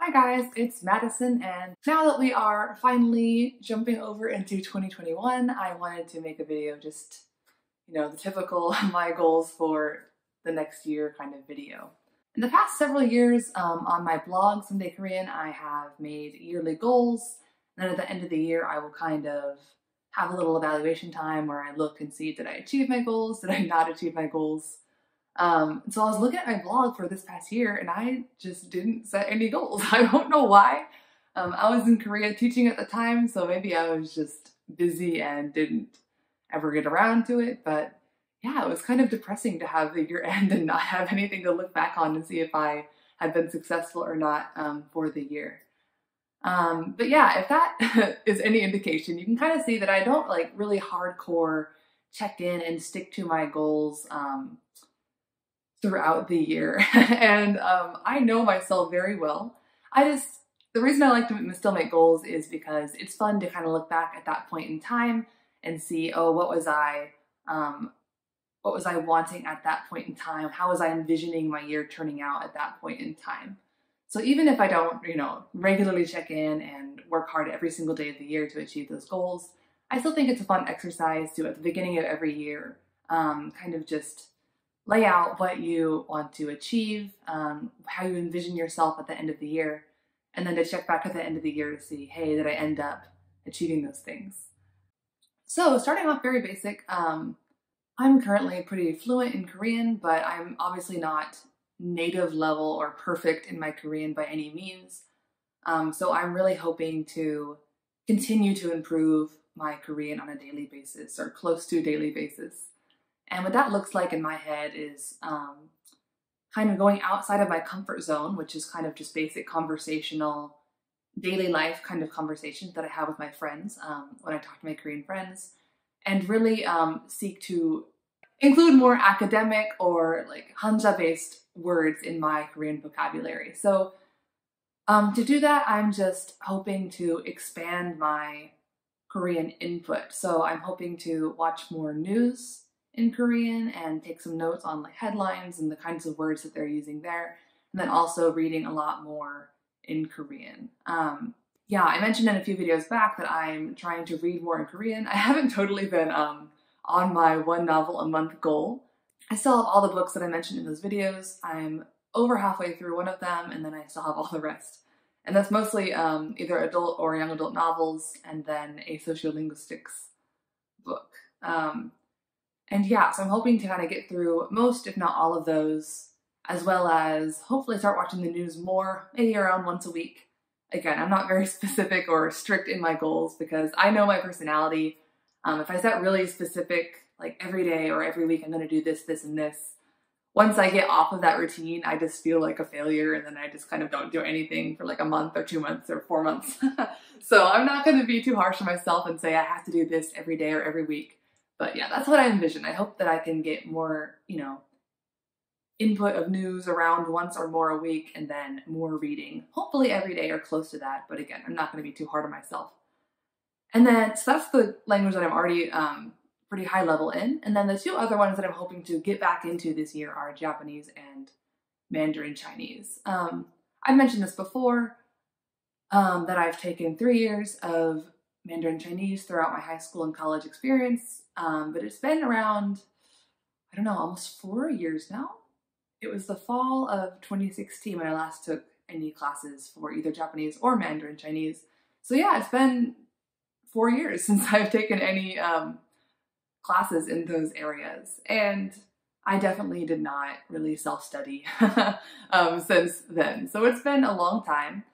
Hi guys, it's Madison, and now that we are finally jumping over into 2021, I wanted to make a video just, the typical my goals for the next year kind of video. In the past several years on my blog, Someday Korean, I have made yearly goals, and then at the end of the year I will kind of have a little evaluation time where I look and see, did I achieve my goals, did I not achieve my goals? So I was looking at my blog for this past year and I just didn't set any goals. I don't know why. I was in Korea teaching at the time, so maybe I was just busy and didn't ever get around to it. But yeah, it was kind of depressing to have the year end and not have anything to look back on and see if I had been successful or not for the year. But yeah, if that is any indication, you can kind of see that I don't like really hardcore check in and stick to my goals throughout the year. And I know myself very well. The reason I like to still make goals is because it's fun to kind of look back at that point in time and see, oh, what was I wanting at that point in time? How was I envisioning my year turning out at that point in time? So even if I don't, regularly check in and work hard every single day of the year to achieve those goals, I still think it's a fun exercise to, at the beginning of every year, kind of just lay out what you want to achieve, how you envision yourself at the end of the year, and then to check back at the end of the year to see, hey, did I end up achieving those things? So starting off very basic, I'm currently pretty fluent in Korean, but I'm obviously not native level or perfect in my Korean by any means. So I'm really hoping to continue to improve my Korean on a daily basis or close to daily basis. And what that looks like in my head is kind of going outside of my comfort zone, which is kind of just basic conversational, daily life kind of conversations that I have with my friends when I talk to my Korean friends, and really seek to include more academic or like Hanja-based words in my Korean vocabulary. So to do that, I'm just hoping to expand my Korean input. So I'm hoping to watch more news in Korean and take some notes on like headlines and the kinds of words that they're using there, and then also reading a lot more in Korean. Yeah, I mentioned in a few videos back that I'm trying to read more in Korean. I haven't totally been on my one novel a month goal. I still have all the books that I mentioned in those videos. I'm over halfway through one of them, and then I still have all the rest. And that's mostly either adult or young adult novels, and then a sociolinguistics book. And yeah, so I'm hoping to kind of get through most, if not all of those, as well as hopefully start watching the news more, maybe around once a week. Again, I'm not very specific or strict in my goals because I know my personality. If I set really specific, like every day or every week I'm going to do this, this, and this, once I get off of that routine, I just feel like a failure, and then I just kind of don't do anything for like a month or 2 months or 4 months. So I'm not going to be too harsh on myself and say I have to do this every day or every week. But yeah, that's what I envision. I hope that I can get more, input of news around once or more a week, and then more reading, hopefully every day or close to that. But again, I'm not going to be too hard on myself. And then, so that's the language that I'm already pretty high level in. And then the two other ones that I'm hoping to get back into this year are Japanese and Mandarin Chinese. I mentioned this before, that I've taken 3 years of Mandarin Chinese throughout my high school and college experience. But it's been around, I don't know, almost 4 years now. It was the fall of 2016 when I last took any classes for either Japanese or Mandarin Chinese. So yeah, it's been 4 years since I've taken any classes in those areas. And I definitely did not really self-study since then. So it's been a long time.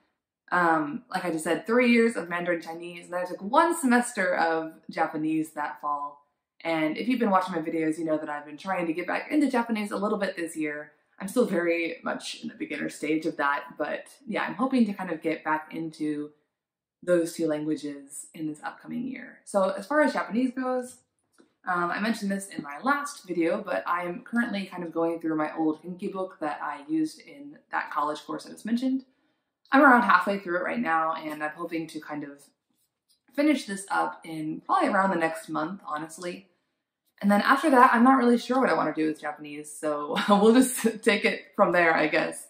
Like I just said, 3 years of Mandarin Chinese, and then I took 1 semester of Japanese that fall. And if you've been watching my videos, you know that I've been trying to get back into Japanese a little bit this year. I'm still very much in the beginner stage of that, but yeah, I'm hoping to kind of get back into those 2 languages in this upcoming year. So as far as Japanese goes, I mentioned this in my last video, but I'm currently kind of going through my old Hinki book that I used in that college course I just mentioned. I'm around halfway through it right now, and I'm hoping to kind of finish this up in probably around the next month, honestly. And then after that, I'm not really sure what I want to do with Japanese, so we'll just take it from there, I guess.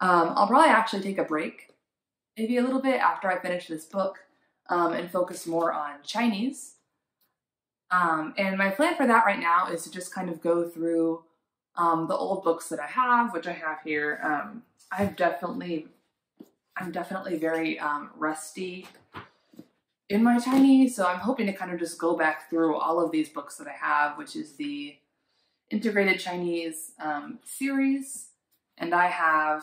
I'll probably actually take a break maybe a little bit after I finish this book and focus more on Chinese. And my plan for that right now is to just kind of go through the old books that I have, which I have here. I'm definitely very rusty in my Chinese, so I'm hoping to kind of just go back through all of these books that I have, which is the Integrated Chinese series. And I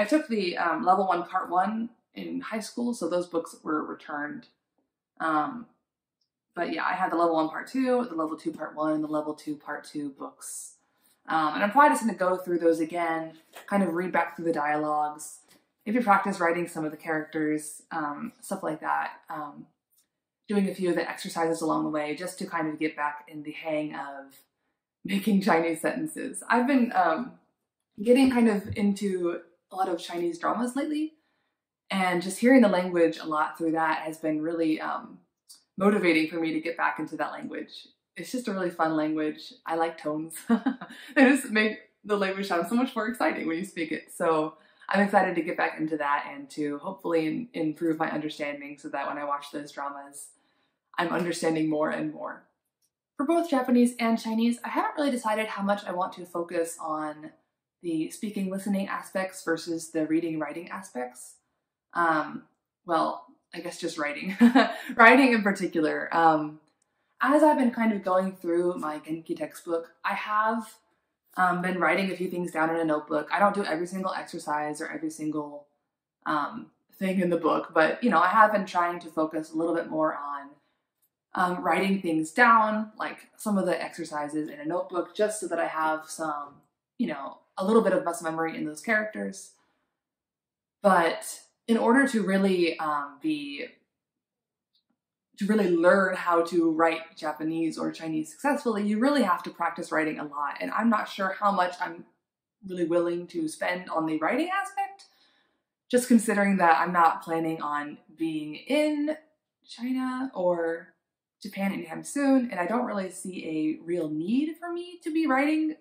took the level 1 part 1 in high school, so those books were returned. But yeah, I had the level 1 part 2, the level 2 part 1, and the level 2 part 2 books. And I'm probably just going to go through those again, kind of read back through the dialogues, maybe practice writing some of the characters, stuff like that. Doing a few of the exercises along the way just to kind of get back in the hang of making Chinese sentences. I've been getting kind of into a lot of Chinese dramas lately, and just hearing the language a lot through that has been really motivating for me to get back into that language. It's just a really fun language. I like tones. They just make the language sound so much more exciting when you speak it. So I'm excited to get back into that and to hopefully improve my understanding so that when I watch those dramas, I'm understanding more and more. For both Japanese and Chinese, I haven't really decided how much I want to focus on the speaking, listening aspects versus the reading, writing aspects. Well, I guess just writing. Writing in particular. As I've been kind of going through my Genki textbook, I have been writing a few things down in a notebook. I don't do every single exercise or every single thing in the book, but you know, I have been trying to focus a little bit more on writing things down, like some of the exercises in a notebook, just so that I have some, you know, a little bit of muscle memory in those characters. But in order to really learn how to write Japanese or Chinese successfully, you really have to practice writing a lot. And I'm not sure how much I'm really willing to spend on the writing aspect, just considering that I'm not planning on being in China or Japan anytime soon, and I don't really see a real need for me to be writing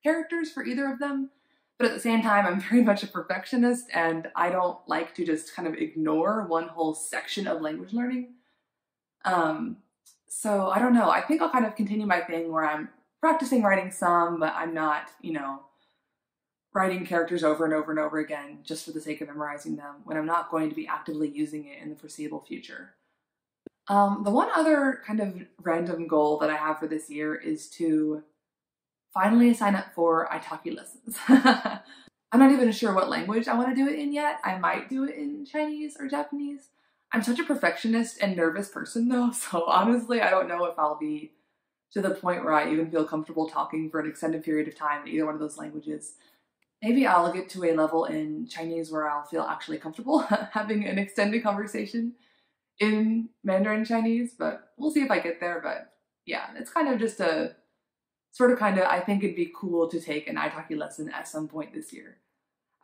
characters for either of them. But at the same time, I'm very much a perfectionist, and I don't like to just kind of ignore one whole section of language learning. So I don't know. I think I'll kind of continue my thing where I'm practicing writing some, but I'm not, you know, writing characters over and over and over again just for the sake of memorizing them when I'm not going to be actively using it in the foreseeable future. The one other kind of random goal that I have for this year is to finally sign up for italki lessons. I'm not even sure what language I want to do it in yet. I might do it in Chinese or Japanese. I'm such a perfectionist and nervous person though, so honestly I don't know if I'll be to the point where I even feel comfortable talking for an extended period of time in either one of those languages. Maybe I'll get to a level in Chinese where I'll feel actually comfortable having an extended conversation in Mandarin Chinese, but we'll see if I get there. But yeah, it's kind of just a I think it'd be cool to take an italki lesson at some point this year.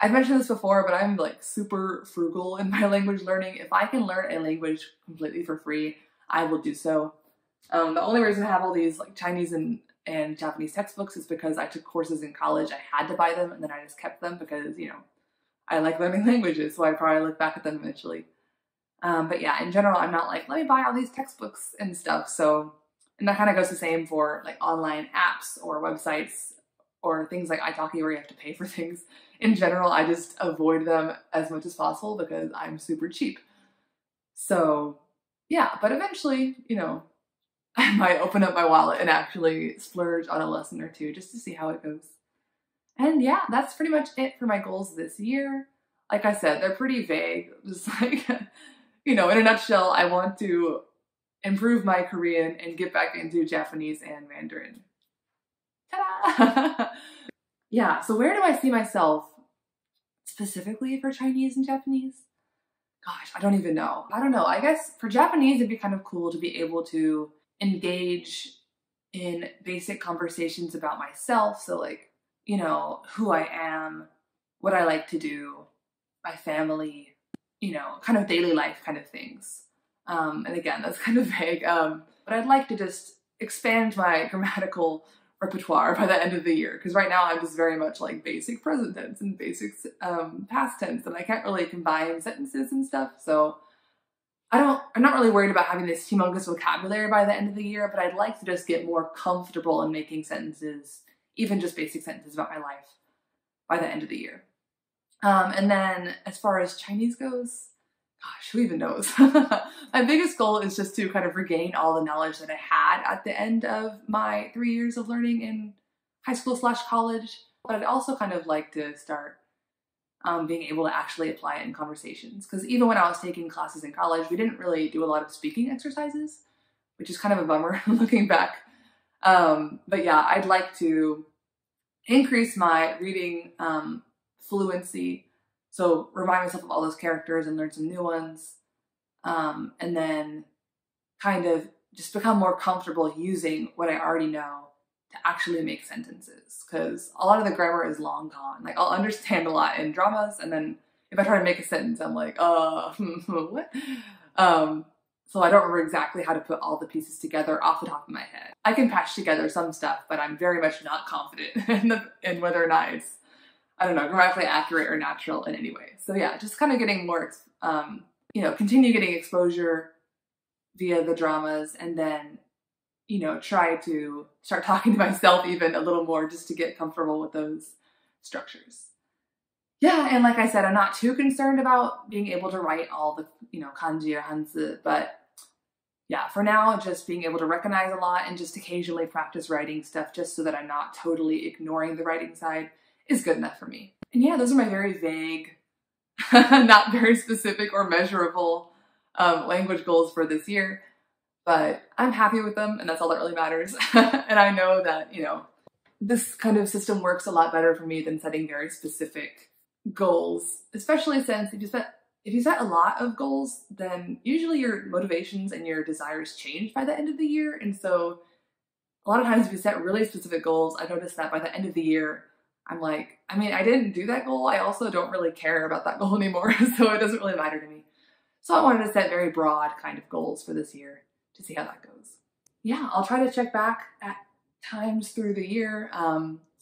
I've mentioned this before, but I'm like super frugal in my language learning. If I can learn a language completely for free, I will do so. The only reason I have all these like Chinese and Japanese textbooks is because I took courses in college. I had to buy them, and then I just kept them because, you know, I like learning languages, so I probably look back at them eventually. But yeah, in general, I'm not like, let me buy all these textbooks and stuff. So, and that kind of goes the same for like online apps or websites or things like italki where you have to pay for things. In general, I just avoid them as much as possible because I'm super cheap. So yeah, but eventually, you know, I might open up my wallet and actually splurge on a lesson or two just to see how it goes. And yeah, that's pretty much it for my goals this year. Like I said, they're pretty vague. Just like, you know, in a nutshell, I want to improve my Korean and get back into Japanese and Mandarin. Ta-da! Yeah, so where do I see myself specifically for Chinese and Japanese? Gosh, I don't even know. I don't know. I guess for Japanese, it'd be kind of cool to be able to engage in basic conversations about myself. So like, you know, who I am, what I like to do, my family, you know, kind of daily life kind of things. And again, that's kind of vague, but I'd like to just expand my grammatical repertoire by the end of the year. Because right now I'm just very much like basic present tense and basic past tense, and I can't really combine sentences and stuff. So I'm not really worried about having this humongous vocabulary by the end of the year, but I'd like to just get more comfortable in making sentences, even just basic sentences about my life, by the end of the year. And then as far as Chinese goes, gosh, who even knows? My biggest goal is just to kind of regain all the knowledge that I had at the end of my 3 years of learning in high school / college, but I'd also kind of like to start being able to actually apply it in conversations. Because even when I was taking classes in college, we didn't really do a lot of speaking exercises, which is kind of a bummer looking back. But yeah, I'd like to increase my reading fluency. So remind myself of all those characters and learn some new ones. And then kind of just become more comfortable using what I already know to actually make sentences. Because a lot of the grammar is long gone. Like, I'll understand a lot in dramas, and then if I try to make a sentence, I'm like, what? So I don't remember exactly how to put all the pieces together off the top of my head. I can patch together some stuff, but I'm very much not confident in whether or not it's, I don't know, grammatically accurate or natural in any way. So yeah, just kind of getting more, continue getting exposure via the dramas, and then, try to start talking to myself even a little more just to get comfortable with those structures. Yeah, and like I said, I'm not too concerned about being able to write all the, kanji or hanzi, but yeah, for now, just being able to recognize a lot and just occasionally practice writing stuff just so that I'm not totally ignoring the writing side is good enough for me. And yeah, those are my very vague, not very specific or measurable language goals for this year, but I'm happy with them, and that's all that really matters. And I know that, this kind of system works a lot better for me than setting very specific goals, especially since if you set a lot of goals, then usually your motivations and your desires change by the end of the year. And so a lot of times if you set really specific goals, I noticed that by the end of the year, I'm like, I didn't do that goal. I also don't really care about that goal anymore. So it doesn't really matter to me. So I wanted to set very broad kind of goals for this year to see how that goes. Yeah, I'll try to check back at times through the year,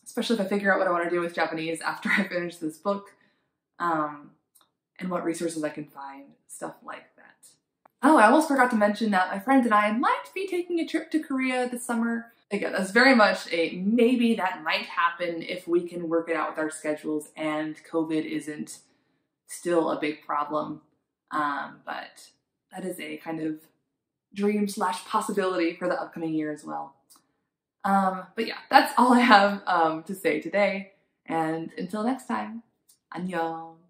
especially if I figure out what I want to do with Japanese after I finish this book, and what resources I can find, stuff like that. Oh, I almost forgot to mention that my friend and I might be taking a trip to Korea this summer. Again, that's very much a maybe that might happen if we can work it out with our schedules and COVID isn't still a big problem. But that is a kind of dream / possibility for the upcoming year as well. But yeah, that's all I have to say today. And until next time, 안녕.